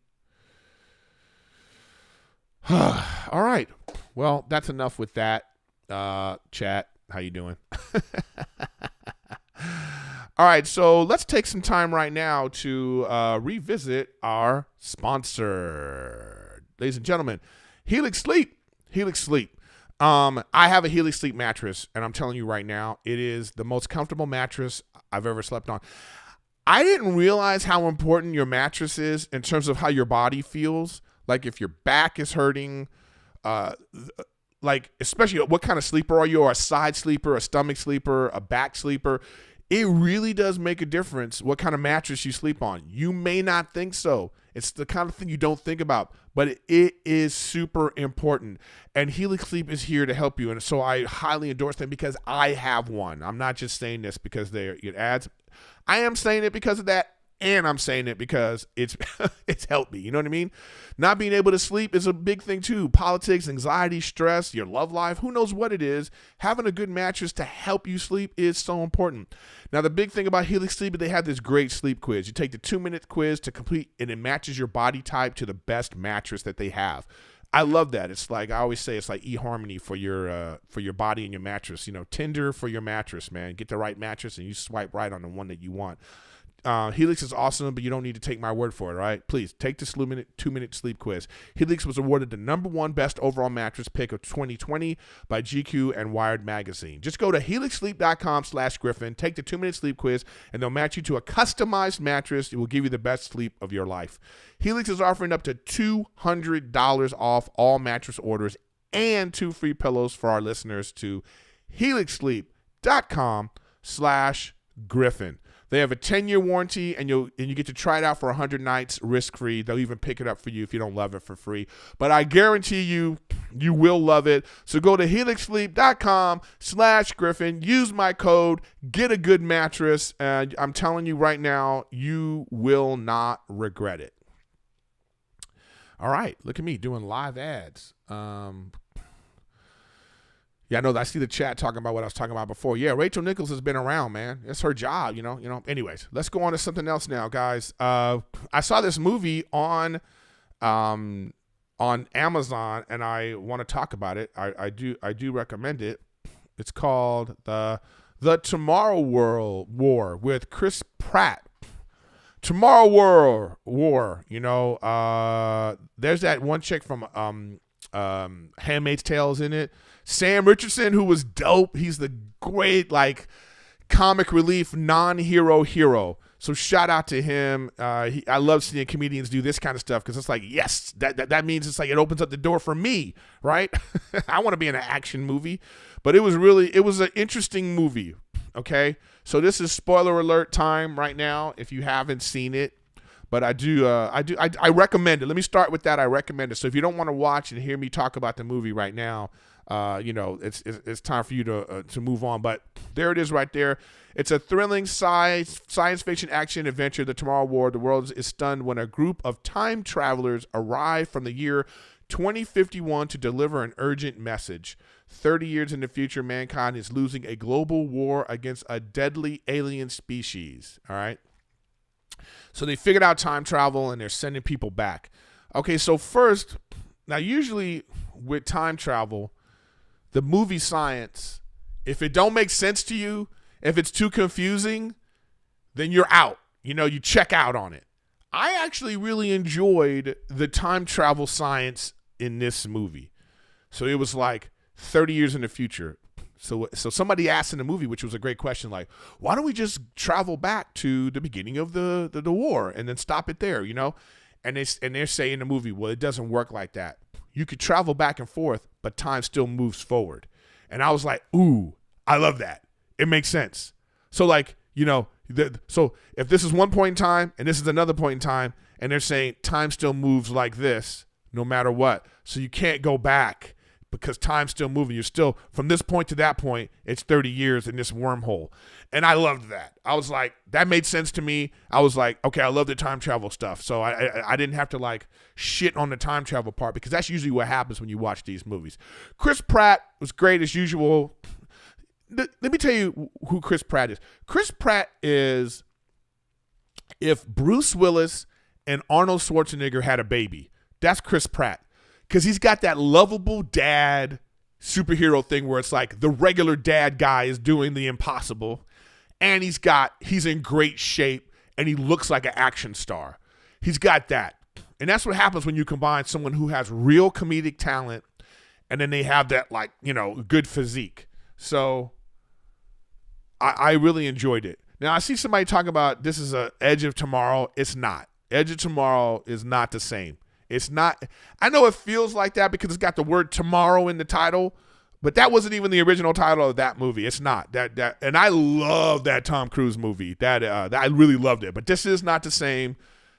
All right. Well, that's enough with that, chat. How you doing? All right, so let's take some time right now to revisit our sponsor. Ladies and gentlemen, HELIX Sleep. HELIX Sleep. I have a HELIX Sleep mattress, and I'm telling you right now, it is the most comfortable mattress I've ever slept on. I didn't realize how important your mattress is in terms of how your body feels. Like if your back is hurting, like especially what kind of sleeper are you? Or a side sleeper, a stomach sleeper, a back sleeper? It really does make a difference what kind of mattress you sleep on. You may not think so. It's the kind of thing you don't think about, but it is super important. And HELIX Sleep is here to help you. And so I highly endorse them because I have one. I'm not just saying this because it adds. I am saying it because of that. And I'm saying it because it's helped me. You know what I mean? Not being able to sleep is a big thing too. Politics, anxiety, stress, your love life, who knows what it is. Having a good mattress to help you sleep is so important. Now, the big thing about HELIX Sleep is they have this great sleep quiz. You take the 2-minute quiz to complete, and it matches your body type to the best mattress that they have. I love that. It's like I always say, it's like eHarmony for your body and your mattress. You know, Tinder for your mattress, man. Get the right mattress and you swipe right on the one that you want. HELIX is awesome, but you don't need to take my word for it, right? Please take this 2-minute sleep quiz. HELIX was awarded the #1 best overall mattress pick of 2020 by GQ and Wired magazine. Just go to helixsleep.com/Griffin, take the 2-minute sleep quiz, and they'll match you to a customized mattress. It will give you the best sleep of your life. HELIX is offering up to $200 off all mattress orders and 2 free pillows for our listeners to helixsleep.com/Griffin. They have a 10-year warranty, and you get to try it out for 100 nights risk-free. They'll even pick it up for you if you don't love it for free. But I guarantee you will love it. So go to helixsleep.com/Griffin. Use my code. Get a good mattress. And I'm telling you right now, you will not regret it. All right. Look at me doing live ads. Yeah, I know. I see the chat talking about what I was talking about before. Yeah, Rachel Nichols has been around, man. It's her job, you know. Anyways, let's go on to something else now, guys. I saw this movie on Amazon, and I want to talk about it. I do recommend it. It's called the Tomorrow World War with Chris Pratt. Tomorrow World War. You know, there's that one chick from Handmaid's Tale's in it. Sam Richardson, who was dope. He's the great, like, comic relief non-hero hero. So shout out to him. I love seeing comedians do this kind of stuff because it's like, yes, that means it's like it opens up the door for me, right? I want to be in an action movie. But it was an interesting movie, okay? So this is spoiler alert time right now if you haven't seen it. But I recommend it. Let me start with that. I recommend it. So if you don't want to watch and hear me talk about the movie right now, it's time for you to move on. But there it is right there. It's a thrilling science fiction action adventure, The Tomorrow War. The world is stunned when a group of time travelers arrive from the year 2051 to deliver an urgent message. 30 years in the future, mankind is losing a global war against a deadly alien species. All right. So they figured out time travel and they're sending people back. Okay, so first, now usually with time travel, the movie science, if it don't make sense to you, if it's too confusing, then you're out. You know, you check out on it. I actually really enjoyed the time travel science in this movie. So it was like 30 years in the future. So somebody asked in the movie, which was a great question, like, why don't we just travel back to the beginning of the war and then stop it there, you know? And they're saying in the movie, well, it doesn't work like that. You could travel back and forth, but time still moves forward. And I was like, ooh, I love that. It makes sense. So like, you know, so if this is one point in time and this is another point in time, and they're saying time still moves like this no matter what. So you can't go back because time's still moving. You're still, from this point to that point, it's 30 years in this wormhole. And I loved that. I was like, that made sense to me. I was like, okay, I love the time travel stuff. So I didn't have to like shit on the time travel part because that's usually what happens when you watch these movies. Chris Pratt was great as usual. Let me tell you who Chris Pratt is. Chris Pratt is if Bruce Willis and Arnold Schwarzenegger had a baby. That's Chris Pratt. Because he's got that lovable dad superhero thing where it's like the regular dad guy is doing the impossible, and he's in great shape, and he looks like an action star. He's got that. And that's what happens when you combine someone who has real comedic talent and then they have that, like, you know, good physique. So I really enjoyed it. Now, I see somebody talk about this is a Edge of Tomorrow. It's not. Edge of Tomorrow is not the same. It's not. I know it feels like that because it's got the word tomorrow in the title, but that wasn't even the original title of that movie. It's not. And I love that Tom Cruise movie. That I really loved it. But this is not the same.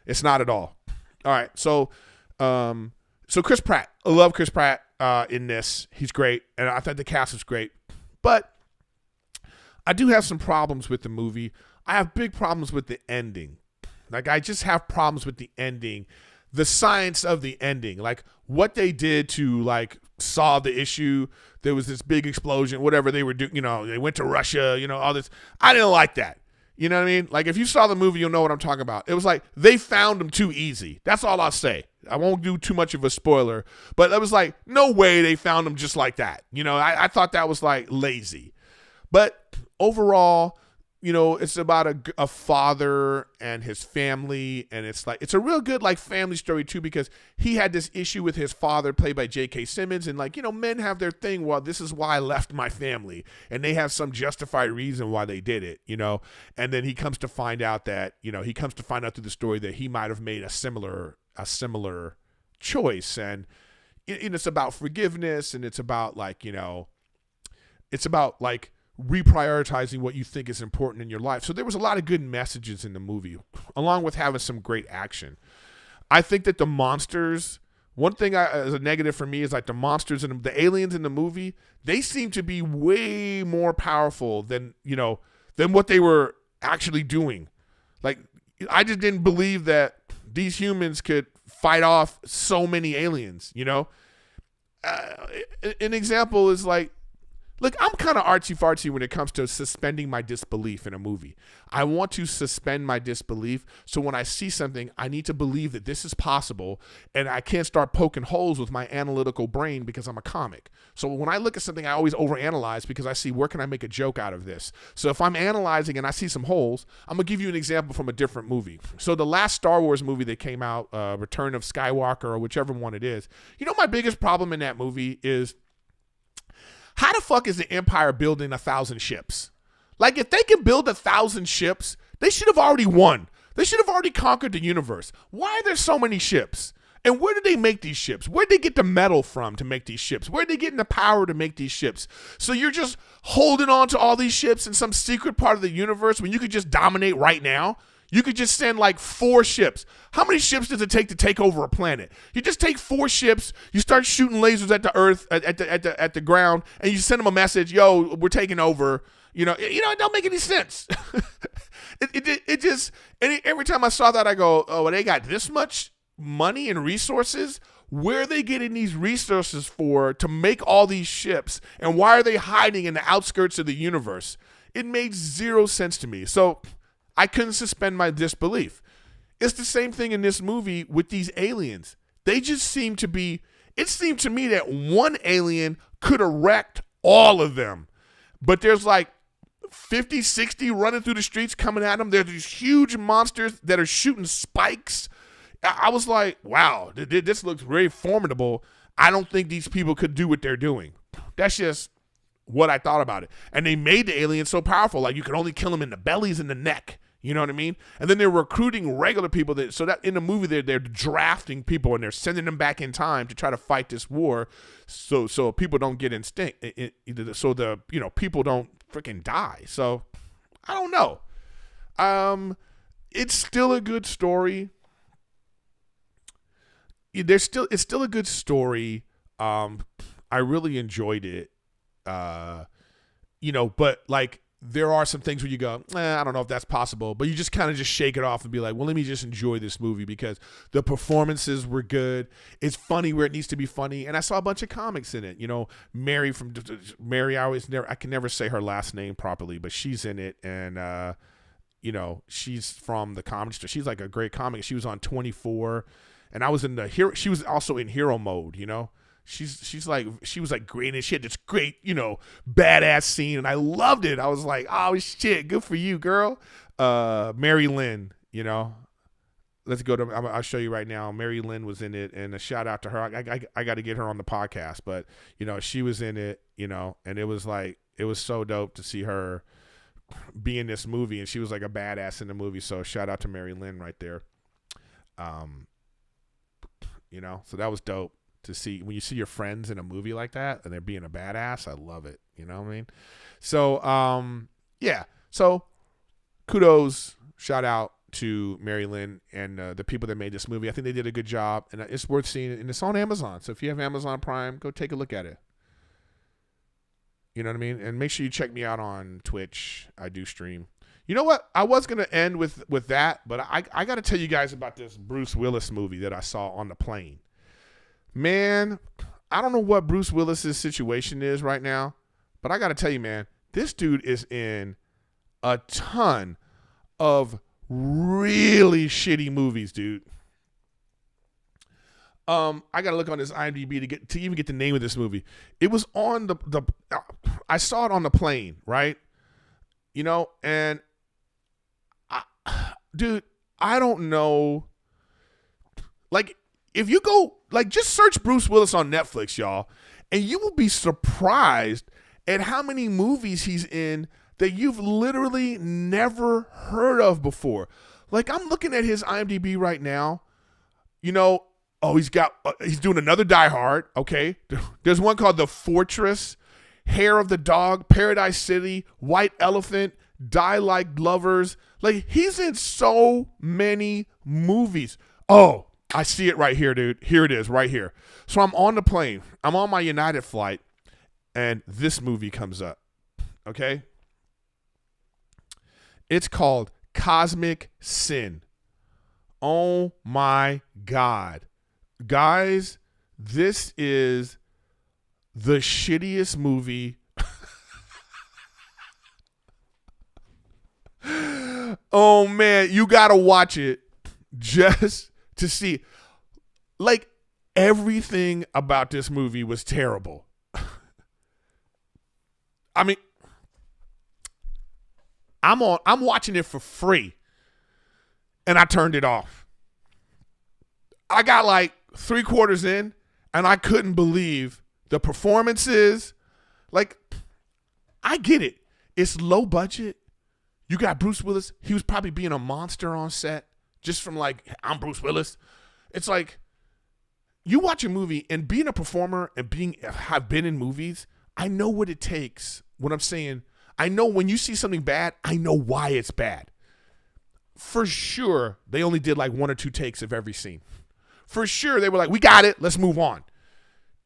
It's not at all. All right, so Chris Pratt. I love Chris Pratt in this. He's great, and I thought the cast was great. But I do have some problems with the movie. I have big problems with the ending. Like, I just have problems with the ending, the science of the ending, like what they did to, like, solve the issue. There was this big explosion, whatever they were doing. You know, they went to Russia. You know, all this. I didn't like that. You know what I mean? Like, if you saw the movie, you'll know what I'm talking about. It was like they found him too easy. That's all I'll say. I won't do too much of a spoiler, but it was like, no way they found him just like that. You know, I thought that was, like, lazy. But overall, you know, it's about a father and his family, and it's like, it's a real good, like, family story too, because he had this issue with his father, played by J.K. Simmons, and, like, you know, men have their thing. Well, this is why I left my family, and they have some justified reason why they did it, you know. And then he comes to find out that, you know, through the story that he might have made a similar choice, and it's about forgiveness, and it's about, like, you know, it's about, like, reprioritizing what you think is important in your life. So there was a lot of good messages in the movie, along with having some great action. I think that the monsters, one thing as a negative for me is, like, the monsters and the aliens in the movie, they seem to be way more powerful than what they were actually doing. Like, I just didn't believe that these humans could fight off so many aliens, you know? An example is, like, look, I'm kind of artsy-fartsy when it comes to suspending my disbelief in a movie. I want to suspend my disbelief, so when I see something, I need to believe that this is possible, and I can't start poking holes with my analytical brain because I'm a comic. So when I look at something, I always overanalyze because I see, where can I make a joke out of this? So if I'm analyzing and I see some holes, I'm going to give you an example from a different movie. So the last Star Wars movie that came out, Return of Skywalker, or whichever one it is, you know, my biggest problem in that movie is, how the fuck is the Empire building 1,000 ships? Like, if they can build 1,000 ships, they should have already won. They should have already conquered the universe. Why are there so many ships? And where did they make these ships? Where did they get the metal from to make these ships? Where did they get the power to make these ships? So you're just holding on to all these ships in some secret part of the universe when you could just dominate right now? You could just send, like, 4 ships. How many ships does it take to take over a planet? You just take 4 ships, you start shooting lasers at the earth, at the ground, and you send them a message, yo, we're taking over. You know, it don't make any sense. it just, and every time I saw that, I go, oh, well, they got this much money and resources? Where are they getting these resources for to make all these ships? And why are they hiding in the outskirts of the universe? It made 0 sense to me. So I couldn't suspend my disbelief. It's the same thing in this movie with these aliens. They just seem to be, it seemed to me that one alien could have wrecked all of them. But there's like 50, 60 running through the streets coming at them. There's these huge monsters that are shooting spikes. I was like, wow, this looks very formidable. I don't think these people could do what they're doing. That's just what I thought about it. And they made the aliens so powerful, like you could only kill them in the bellies and the neck. You know what I mean? And then they're recruiting regular people so that in the movie they're drafting people and they're sending them back in time to try to fight this war, so people don't get instinct, so the people don't freaking die. So I don't know. It's still a good story. It's still a good story. I really enjoyed it. But like, there are some things where you go, I don't know if that's possible, but you just kind of just shake it off and be like, well, let me just enjoy this movie because the performances were good. It's funny where it needs to be funny. And I saw a bunch of comics in it. Mary, I can never say her last name properly, but she's in it. And, she's from the comedy store. She's like a great comic. She was on 24 and I was in she was also in Hero Mode, she was like great, and she had this great, you know, badass scene, and I loved it. I was like, oh shit, good for you, girl. Mary Lynn, you know, let's go to. I'll show you right now. Mary Lynn was in it, and a shout out to her. I got to get her on the podcast, but you know, she was in it, you know, and it was so dope to see her be in this movie, and she was like a badass in the movie. So shout out to Mary Lynn right there. You know, so that was dope to see when you see your friends in a movie like that and they're being a badass. I love it. You know what I mean? So, yeah. So kudos, shout out to Mary Lynn and the people that made this movie. I think they did a good job, and it's worth seeing, and it's on Amazon. So if you have Amazon Prime, go take a look at it. You know what I mean? And make sure you check me out on Twitch. I do stream. You know what? I was going to end with that, but I got to tell you guys about this Bruce Willis movie that I saw on the plane. Man, I don't know what Bruce Willis's situation is right now, but I got to tell you, man, this dude is in a ton of really shitty movies, dude. I got to look on this IMDb to even get the name of this movie. It was on I saw it on the plane, right? You know, and dude, I don't know. Like, if you go, like, just search Bruce Willis on Netflix, y'all, and you will be surprised at how many movies he's in that you've literally never heard of before. Like, I'm looking at his IMDb right now. You know, he's doing another Die Hard, okay? There's one called The Fortress, Hair of the Dog, Paradise City, White Elephant, Die Like Lovers. Like, he's in so many movies. Oh, I see it right here, dude. Here it is, right here. So I'm on the plane. I'm on my United flight, and this movie comes up, okay? It's called Cosmic Sin. Oh, my God. Guys, this is the shittiest movie. Oh, man, you got to watch it just to see. Like, everything about this movie was terrible. I mean, I'm watching it for free, and I turned it off. I got like 3/4 in, and I couldn't believe the performances. Like, I get it. It's low budget. You got Bruce Willis. He was probably being a monster on set just from like, I'm Bruce Willis. It's like, you watch a movie and being a performer and have been in movies, I know what it takes. What I'm saying, I know when you see something bad, I know why it's bad. For sure, they only did like 1 or 2 takes of every scene. For sure, they were like, we got it. Let's move on.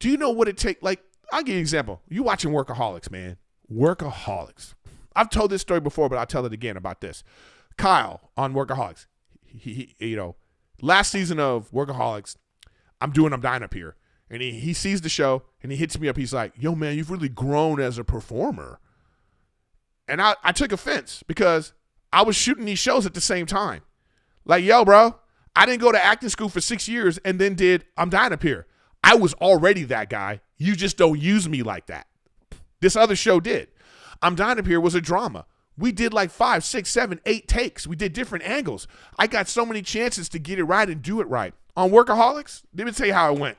Do you know what it takes? Like, I'll give you an example. You watching Workaholics, man. Workaholics. I've told this story before, but I'll tell it again about this. Kyle on Workaholics. He you know, last season of Workaholics, I'm dying up here. And he sees the show, and he hits me up. He's like, yo, man, you've really grown as a performer. And I took offense because I was shooting these shows at the same time. Like, yo, bro, I didn't go to acting school for 6 years and then did I'm Dying Up Here. I was already that guy. You just don't use me like that. This other show did. I'm Dying Up Here was a drama. We did like 5, 6, 7, 8 takes. We did different angles. I got so many chances to get it right and do it right. On Workaholics, let me tell you how it went.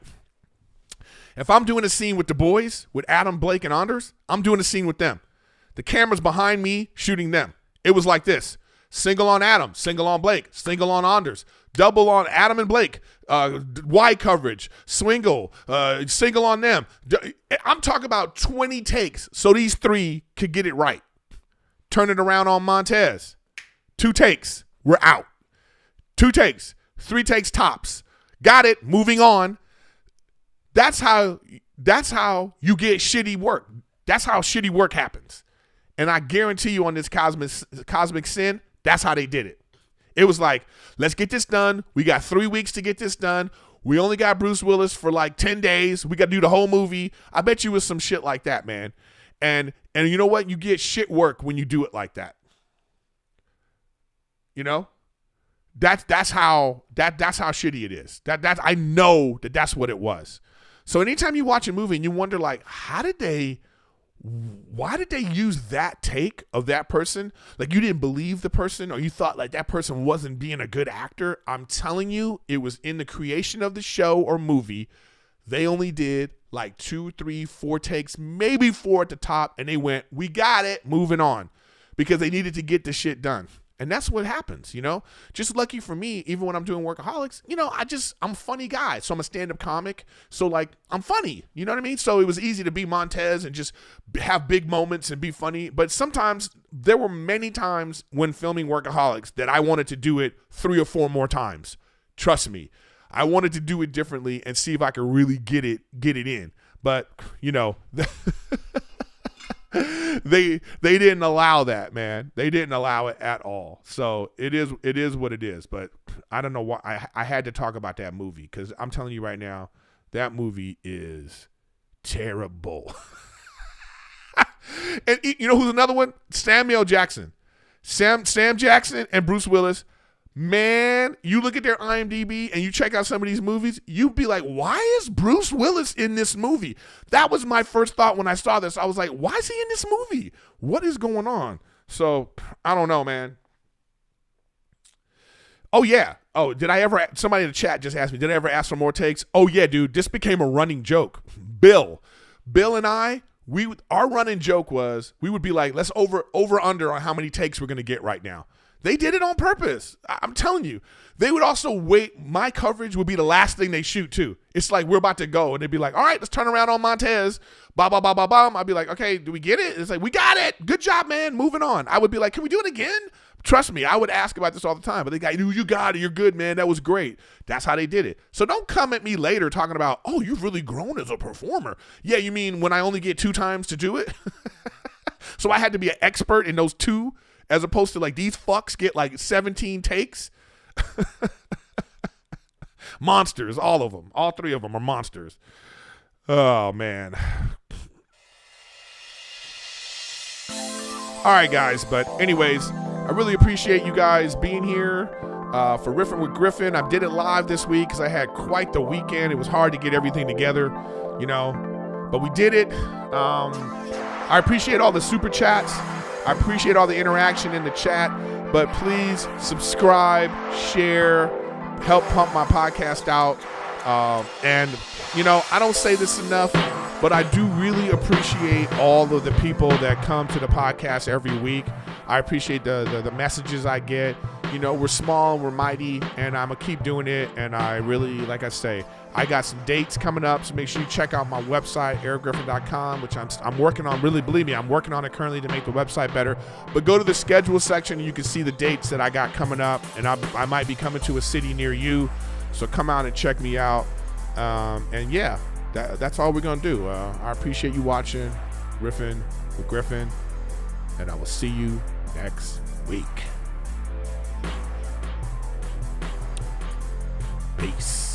If I'm doing a scene with the boys, with Adam, Blake, and Anders, I'm doing a scene with them. The camera's behind me shooting them. It was like this. Single on Adam, single on Blake, single on Anders, double on Adam and Blake, wide coverage, swingle, single on them. I'm talking about 20 takes so these 3 could get it right. Turn it around on Montez. 2 takes, we're out. 2 takes, 3 takes tops. Got it, moving on. That's how you get shitty work. That's how shitty work happens. And I guarantee you on this Cosmic Sin, that's how they did it. It was like, let's get this done. We got 3 weeks to get this done. We only got Bruce Willis for like 10 days. We got to do the whole movie. I bet you it was some shit like that, man. And you know what? You get shit work when you do it like that. You know? That's how shitty it is. I know that's what it was. So anytime you watch a movie and you wonder, like, why did they use that take of that person? Like, you didn't believe the person, or you thought like that person wasn't being a good actor. I'm telling you, it was in the creation of the show or movie. They only did like 2, 3, 4 takes, maybe 4 at the top. And they went, we got it, moving on, because they needed to get the shit done. And that's what happens, you know, just lucky for me, even when I'm doing Workaholics, you know, I'm a funny guy. So I'm a stand-up comic. So like, I'm funny, you know what I mean? So it was easy to be Montez and just have big moments and be funny. But sometimes there were many times when filming Workaholics that I wanted to do it 3 or 4 more times. Trust me, I wanted to do it differently and see if I could really get it in. But, you know, they didn't allow that, man. They didn't allow it at all. So it is what it is. But I don't know why I had to talk about that movie, because I'm telling you right now, that movie is terrible. And you know who's another one? Samuel Jackson. Sam Jackson and Bruce Willis. Man, you look at their IMDb and you check out some of these movies, you'd be like, why is Bruce Willis in this movie? That was my first thought when I saw this. I was like, why is he in this movie? What is going on? So, I don't know, man. Oh, yeah. Oh, somebody in the chat just asked me, did I ever ask for more takes? Oh, yeah, dude. This became a running joke. Bill and I, our running joke was, we would be like, let's over under on how many takes we're going to get right now. They did it on purpose. I'm telling you. They would also wait. My coverage would be the last thing they shoot, too. It's like, we're about to go. And they'd be like, all right, let's turn around on Montez. Bah, bah, bah, bah, bah. I'd be like, okay, do we get it? It's like, we got it. Good job, man. Moving on. I would be like, can we do it again? Trust me, I would ask about this all the time. But they go, you got it. You're good, man. That was great. That's how they did it. So don't come at me later talking about, oh, you've really grown as a performer. Yeah, you mean when I only get 2 times to do it? So I had to be an expert in those 2, as opposed to like these fucks get like 17 takes. Monsters, all of them. All 3 of them are monsters. Oh, man. All right, guys. But anyways, I really appreciate you guys being here for Riffin with Griffin. I did it live this week because I had quite the weekend. It was hard to get everything together, you know, but we did it. I appreciate all the super chats. I appreciate all the interaction in the chat, but please subscribe, share, help pump my podcast out. And, you know, I don't say this enough, but I do really appreciate all of the people that come to the podcast every week. I appreciate the messages I get. You know, we're small and we're mighty, and I'm going to keep doing it. And I really, like I say, I got some dates coming up, so make sure you check out my website, erikgriffin.com, which I'm working on. Really, believe me, I'm working on it currently to make the website better. But go to the schedule section, and you can see the dates that I got coming up, and I might be coming to a city near you. So come out and check me out. And yeah, that's all we're going to do. I appreciate you watching Riffin with Griffin, and I will see you next week. Peace.